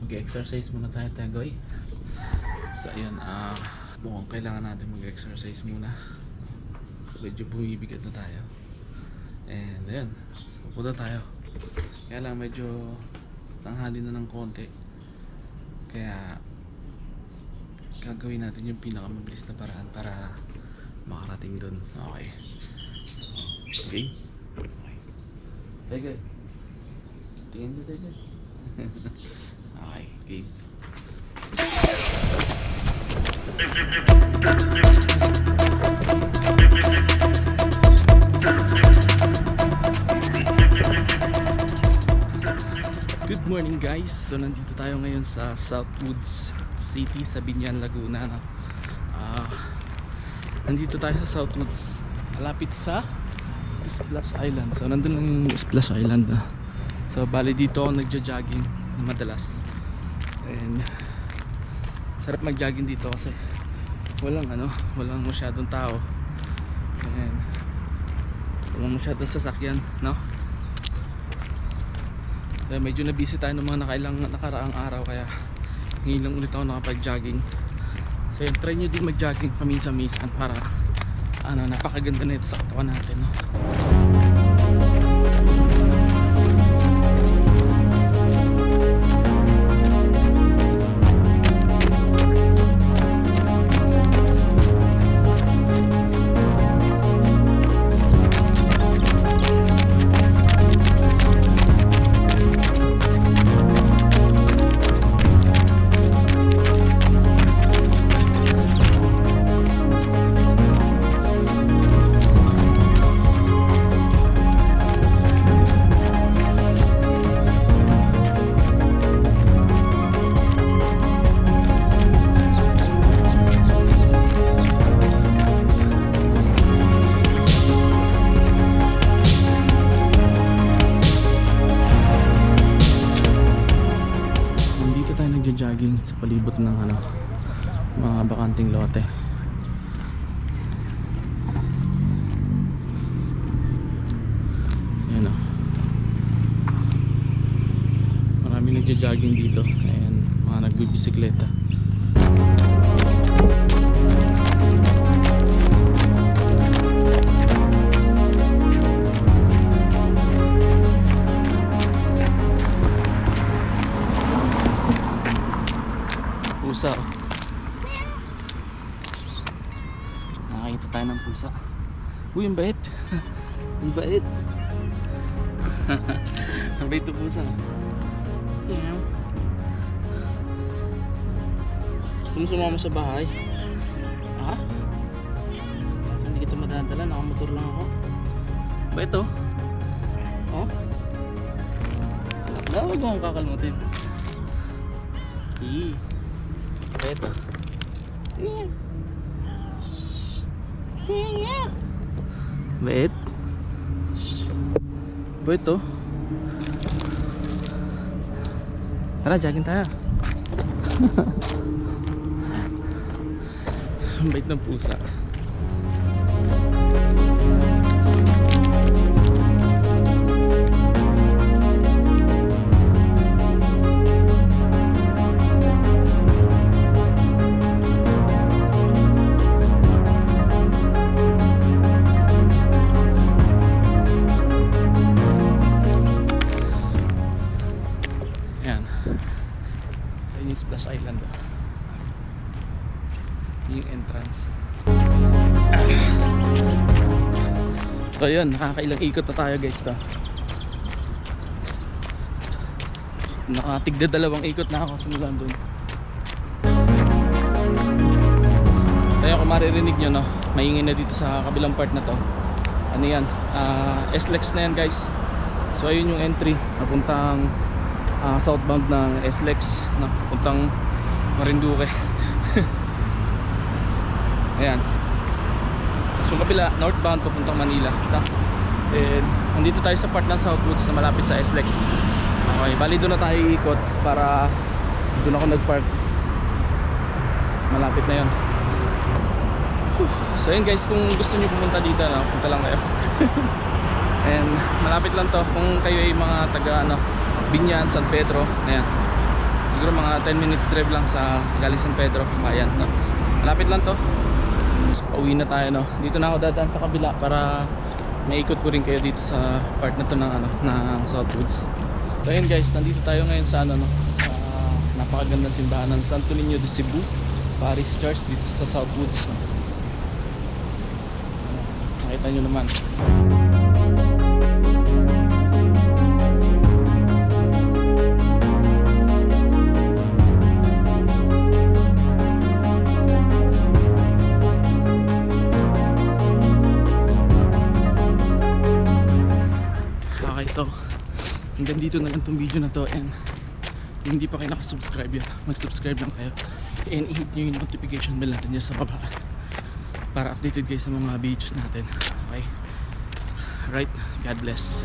mag-exercise muna tayo, Tagoy. So ayun, mukhang kailangan natin mag-exercise muna. Medyo bumibigat na tayo. And ayun, so punta tayo. Kaya lang medyo tanghali na ng konti. Kaya gagawin natin yung pinakamabilis na paraan para makarating dun. Okay. Okay. Okay. Tagoy. Tingin nyo, Tagoy. Okay, game. Good morning guys. So nandito tayo ngayon sa Southwoods City sa Binyan, Laguna. Nandito tayo sa Southwoods, malapit sa Splash Island. So nandun lang yung Splash Island. So bali dito ako nagja-jogging madalas. And sarap mag-jogging dito kasi walang masyadong tao. And walang masyadong sasakyan, no? Kaya medyo na busy tayo ng mga nakaraang araw, kaya ngayon lang ulit ako nakapag-jogging. So yun, try nyo din mag-jogging paminsan-minsan para napakaganda na ito sa katawan natin, no? Jogging sa palibot ng mga bakanting lote. Ayan o, maraming nagja-jogging dito. Ayan, mga nagbibisikleta. Pusa. Nakakita tayo ng pusa. Uy, ang bait. Ang bait. Ang bait ng pusa. Yeah. Gusto mo sumama sa bahay? Ha? Kasi hindi kita madadala, nakamotor lang ako. Bait oh. Oh? Huwag mo akong kakalmutin. Ito. Bait. Bait to. Tara, jogging tayo. Ang bait ng pusa. Splash Island yung entrance. So yun, nakakailang ikot na tayo guys to. Nakatigda 2 ikot na ako simulan dun. Kaya kung maririnig nyo, no, maingay na dito sa kabilang part na to. Ano yan, SLEX na yan guys. So ayun yung entry papuntang southbound ng SLEX, no, puntang Marinduque. Ayan. So kabila, northbound papuntang Manila, no? And nandito tayo sa part ng Southwoods na malapit sa SLEX. Okay, bali doon na tayo iikot para doon ako nagpark. Malapit na 'yon. So yun guys, kung gusto niyo pumunta dito, no, punta lang kayo. And malapit lang to kung kayo ay mga taga Binyan, San Pedro. Ayan. siguro mga 10 minutes drive lang sa galing San Pedro, bayan, no? Malapit lang to. So, pauwi na tayo, no? Dito na ako dadaan sa kabila para maikot ko rin kayo dito sa part na to ng, ano, ng Southwoods. So ayun guys, nandito tayo ngayon sa, ano, no, sa napakagandang simbahan ng Santo Niño de Cebu Parish Church dito sa Southwoods, no? Nakita nyo naman. Okay, so hanggang dito na lang itong video na to, and kung hindi pa kayo nakasubscribe yun, mag-subscribe lang kayo and i-hit nyo yung notification bell natin dyan sa baba para updated kayo sa mga videos natin. Okay, right, God bless.